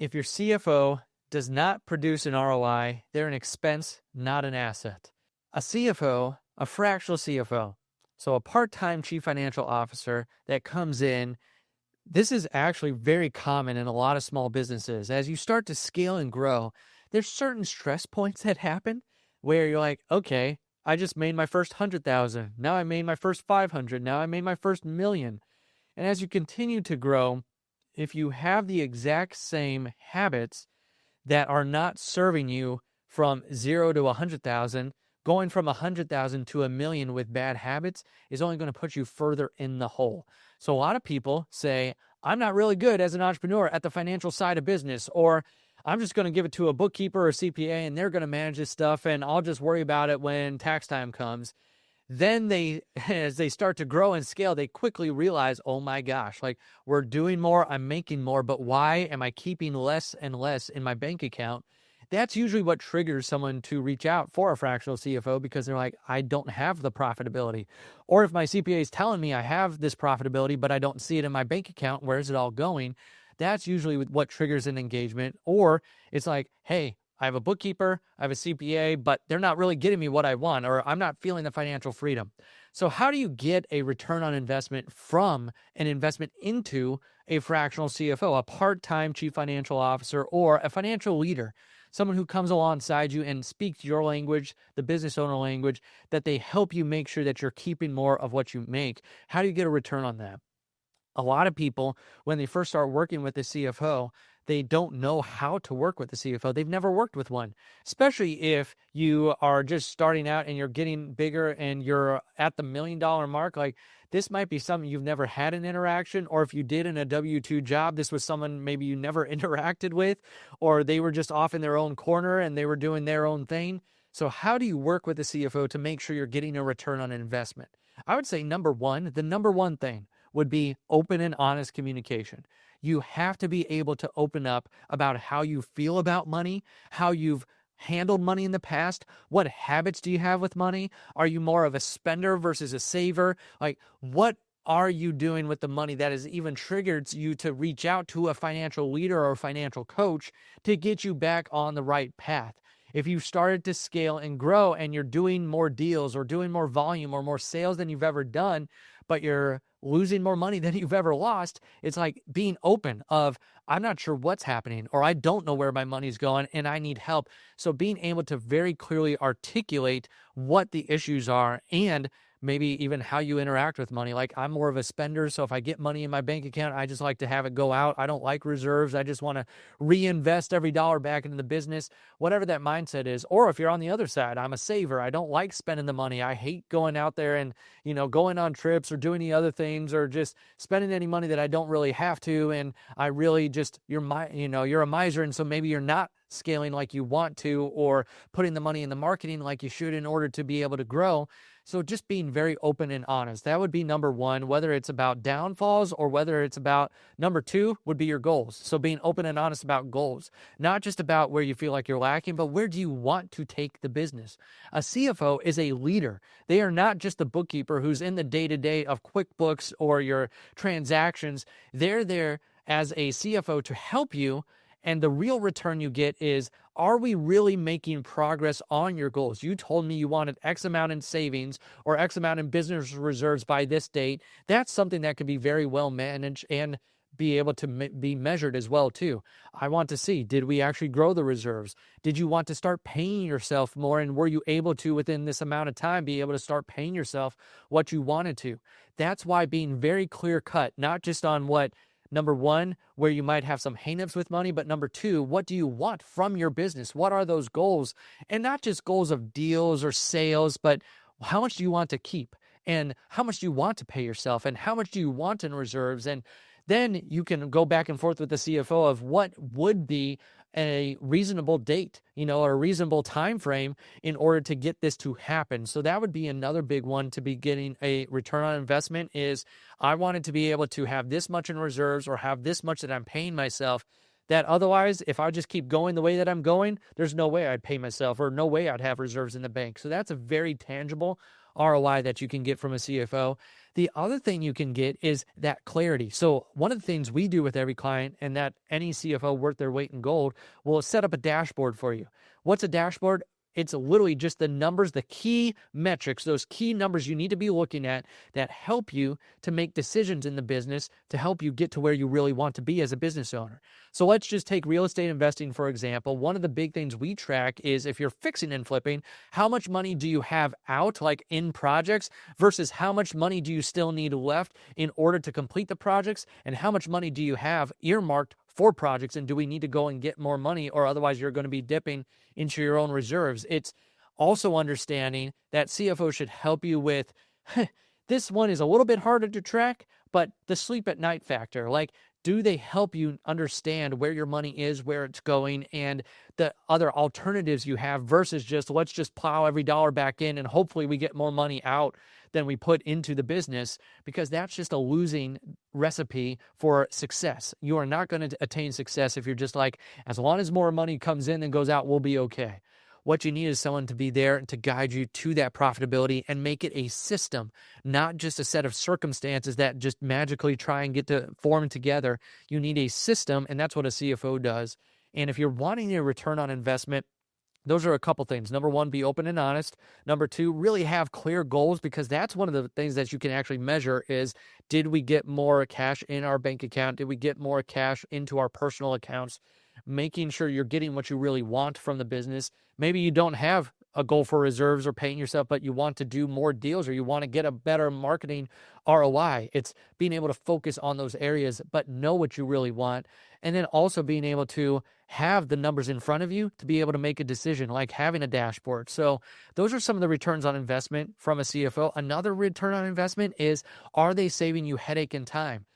If your CFO does not produce an ROI, they're an expense, not an asset. A CFO, a fractional CFO, so a part-time chief financial officer that comes in, this is actually very common in a lot of small businesses. As you start to scale and grow, there's certain stress points that happen where you're like, okay, I just made my first 100,000. Now I made my first 500. Now I made my first million. And as you continue to grow, if you have the exact same habits that are not serving you from 0 to 100,000, going from 100,000 to a million with bad habits is only going to put you further in the hole. So a lot of people say, I'm not really good as an entrepreneur at the financial side of business, or I'm just going to give it to a bookkeeper or CPA and they're going to manage this stuff and I'll just worry about it when tax time comes. Then as they start to grow and scale, they quickly realize, oh my gosh, like we're doing more, I'm making more, but why am I keeping less and less in my bank account? That's usually what triggers someone to reach out for a fractional CFO because they're like, I don't have the profitability. Or if my CPA is telling me I have this profitability, but I don't see it in my bank account, where's it all going? That's usually what triggers an engagement. Or it's like, hey, I have a bookkeeper, I have a CPA, but they're not really getting me what I want, or I'm not feeling the financial freedom. So how do you get a return on investment from an investment into a fractional CFO, a part-time chief financial officer, or a financial leader, someone who comes alongside you and speaks your language, the business owner language, that they help you make sure that you're keeping more of what you make? How do you get a return on that? A lot of people, when they first start working with the CFO, they don't know how to work with the CFO. They've never worked with one, especially if you are just starting out and you're getting bigger and you're at the $1 million mark. Like this might be something you've never had an interaction, or if you did in a W-2 job, this was someone maybe you never interacted with, or they were just off in their own corner and they were doing their own thing. So how do you work with the CFO to make sure you're getting a return on investment? I would say the number one thing would be open and honest communication. You have to be able to open up about how you feel about money, how you've handled money in the past, what habits do you have with money? Are you more of a spender versus a saver? Like, what are you doing with the money that has even triggered you to reach out to a financial leader or a financial coach to get you back on the right path? If you've started to scale and grow and you're doing more deals or doing more volume or more sales than you've ever done, but you're losing more money than you've ever lost, it's like being open of, I'm not sure what's happening, or I don't know where my money's going and I need help. So being able to very clearly articulate what the issues are and maybe even how you interact with money. Like I'm more of a spender, so if I get money in my bank account, I just like to have it go out. I don't like reserves. I just want to reinvest every dollar back into the business, whatever that mindset is. Or if you're on the other side, I'm a saver. I don't like spending the money. I hate going out there and, going on trips or doing the other things or just spending any money that I don't really have to. And I really just, you're a miser. And so maybe you're not scaling like you want to, or putting the money in the marketing like you should in order to be able to grow. So just being very open and honest, that would be number one, whether it's about downfalls or whether it's about number two would be your goals. So being open and honest about goals, not just about where you feel like you're lacking, but where do you want to take the business? A CFO is a leader. They are not just the bookkeeper who's in the day-to-day of QuickBooks or your transactions. They're there as a CFO to help you. And the real return you get is, are we really making progress on your goals? You told me you wanted X amount in savings or X amount in business reserves by this date. That's something that could be very well managed and be able to be measured as well too. I want to see, did we actually grow the reserves? Did you want to start paying yourself more? And were you able to, within this amount of time, be able to start paying yourself what you wanted to? That's why being very clear cut, not just on what, number one, where you might have some hangups with money, but number two, what do you want from your business? What are those goals? And not just goals of deals or sales, but how much do you want to keep? And how much do you want to pay yourself? And how much do you want in reserves? And then you can go back and forth with the CFO of what would be a reasonable date, or a reasonable time frame in order to get this to happen. So that would be another big one to be getting a return on investment is, I wanted to be able to have this much in reserves or have this much that I'm paying myself, that otherwise, if I just keep going the way that I'm going, there's no way I'd pay myself or no way I'd have reserves in the bank. So that's a very tangible ROI that you can get from a CFO. The other thing you can get is that clarity. So one of the things we do with every client, and that any CFO worth their weight in gold will set up a dashboard for you. What's a dashboard? It's literally just the numbers, the key metrics, those key numbers you need to be looking at that help you to make decisions in the business to help you get to where you really want to be as a business owner. So let's just take real estate investing, for example. One of the big things we track is if you're fixing and flipping, how much money do you have out, like in projects, versus how much money do you still need left in order to complete the projects, and how much money do you have earmarked for projects, and do we need to go and get more money, or otherwise you're going to be dipping into your own reserves. It's also understanding that CFO should help you with, this one is a little bit harder to track, but the sleep at night factor. Like, do they help you understand where your money is, where it's going, and the other alternatives you have versus just let's just plow every dollar back in and hopefully we get more money out than we put into the business, because that's just a losing recipe for success. You are not going to attain success if you're just like, as long as more money comes in than goes out, we'll be okay. What you need is someone to be there to guide you to that profitability and make it a system, not just a set of circumstances that just magically try and get to form together. You need a system, and that's what a CFO does. And if you're wanting a return on investment, those are a couple things. Number one, be open and honest. Number two, really have clear goals, because that's one of the things that you can actually measure is, did we get more cash in our bank account? Did we get more cash into our personal accounts? Making sure you're getting what you really want from the business. Maybe you don't have a goal for reserves or paying yourself, but you want to do more deals or you want to get a better marketing ROI. It's being able to focus on those areas, but know what you really want. And then also being able to have the numbers in front of you to be able to make a decision, like having a dashboard. So those are some of the returns on investment from a CFO. Another return on investment is, are they saving you headache and time?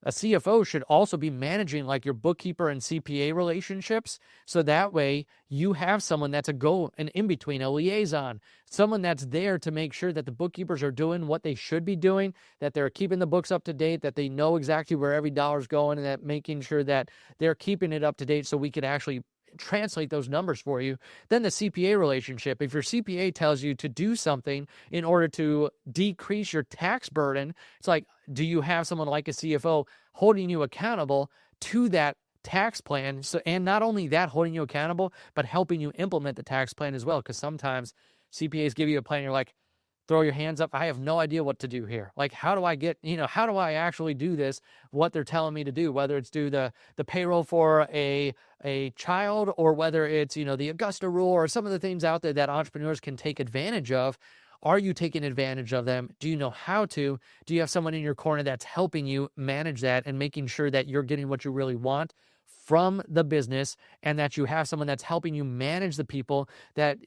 A CFO should also be managing like your bookkeeper and CPA relationships. So that way you have someone that's an in-between, a liaison, someone that's there to make sure that the bookkeepers are doing what they should be doing, that they're keeping the books up to date, that they know exactly where every dollar's going, and that making sure that they're keeping it up to date so we could actually translate those numbers for you. Then the CPA relationship. If your CPA tells you to do something in order to decrease your tax burden, it's like, do you have someone like a CFO holding you accountable to that tax plan? So, and not only that, holding you accountable, but helping you implement the tax plan as well. Because sometimes CPAs give you a plan, you're like, throw your hands up. I have no idea what to do here. Like, how do I actually do this? What they're telling me to do, whether it's do the payroll for a child, or whether it's, the Augusta rule, or some of the things out there that entrepreneurs can take advantage of. Are you taking advantage of them? Do you know how to? Do you have someone in your corner that's helping you manage that and making sure that you're getting what you really want from the business, and that you have someone that's helping you manage the people that,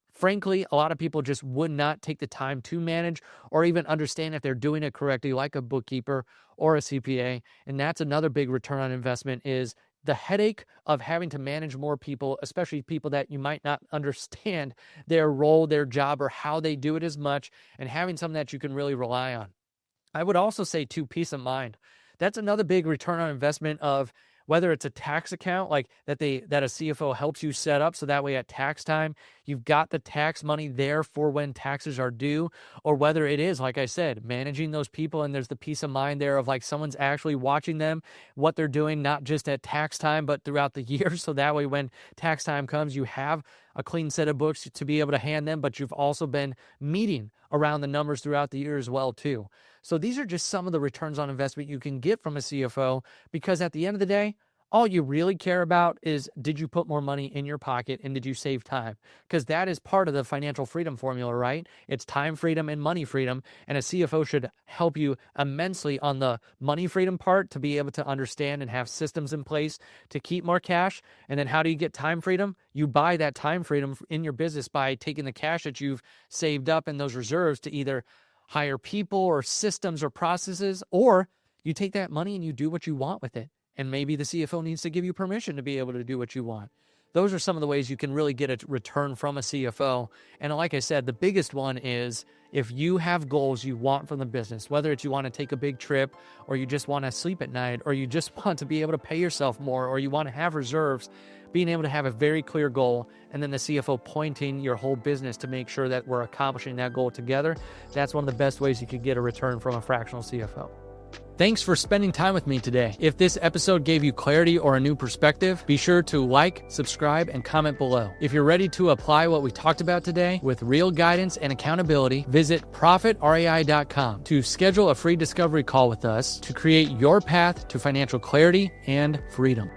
frankly, a lot of people just would not take the time to manage or even understand if they're doing it correctly, like a bookkeeper or a CPA. And that's another big return on investment, is the headache of having to manage more people, especially people that you might not understand their role, their job, or how they do it as much, and having something that you can really rely on. I would also say, too, peace of mind. That's another big return on investment of whether it's a tax account like that a CFO helps you set up, so that way at tax time, you've got the tax money there for when taxes are due, or whether it is, like I said, managing those people, and there's the peace of mind there of like someone's actually watching them, what they're doing, not just at tax time, but throughout the year. So that way when tax time comes, you have a clean set of books to be able to hand them, but you've also been meeting around the numbers throughout the year as well, too. So these are just some of the returns on investment you can get from a CFO, because at the end of the day, all you really care about is, did you put more money in your pocket and did you save time? Because that is part of the financial freedom formula, right? It's time freedom and money freedom. And a CFO should help you immensely on the money freedom part, to be able to understand and have systems in place to keep more cash. And then how do you get time freedom? You buy that time freedom in your business by taking the cash that you've saved up in those reserves to either hire people or systems or processes, or you take that money and you do what you want with it. And maybe the CFO needs to give you permission to be able to do what you want. those are some of the ways you can really get a return from a CFO. And like I said, the biggest one is if you have goals you want from the business, whether it's you want to take a big trip, or you just want to sleep at night, or you just want to be able to pay yourself more, or you want to have reserves, being able to have a very clear goal, and then the CFO pointing your whole business to make sure that we're accomplishing that goal together, that's one of the best ways you could get a return from a fractional CFO. Thanks for spending time with me today. If this episode gave you clarity or a new perspective, be sure to like, subscribe, and comment below. If you're ready to apply what we talked about today with real guidance and accountability, visit profitrei.com to schedule a free discovery call with us to create your path to financial clarity and freedom.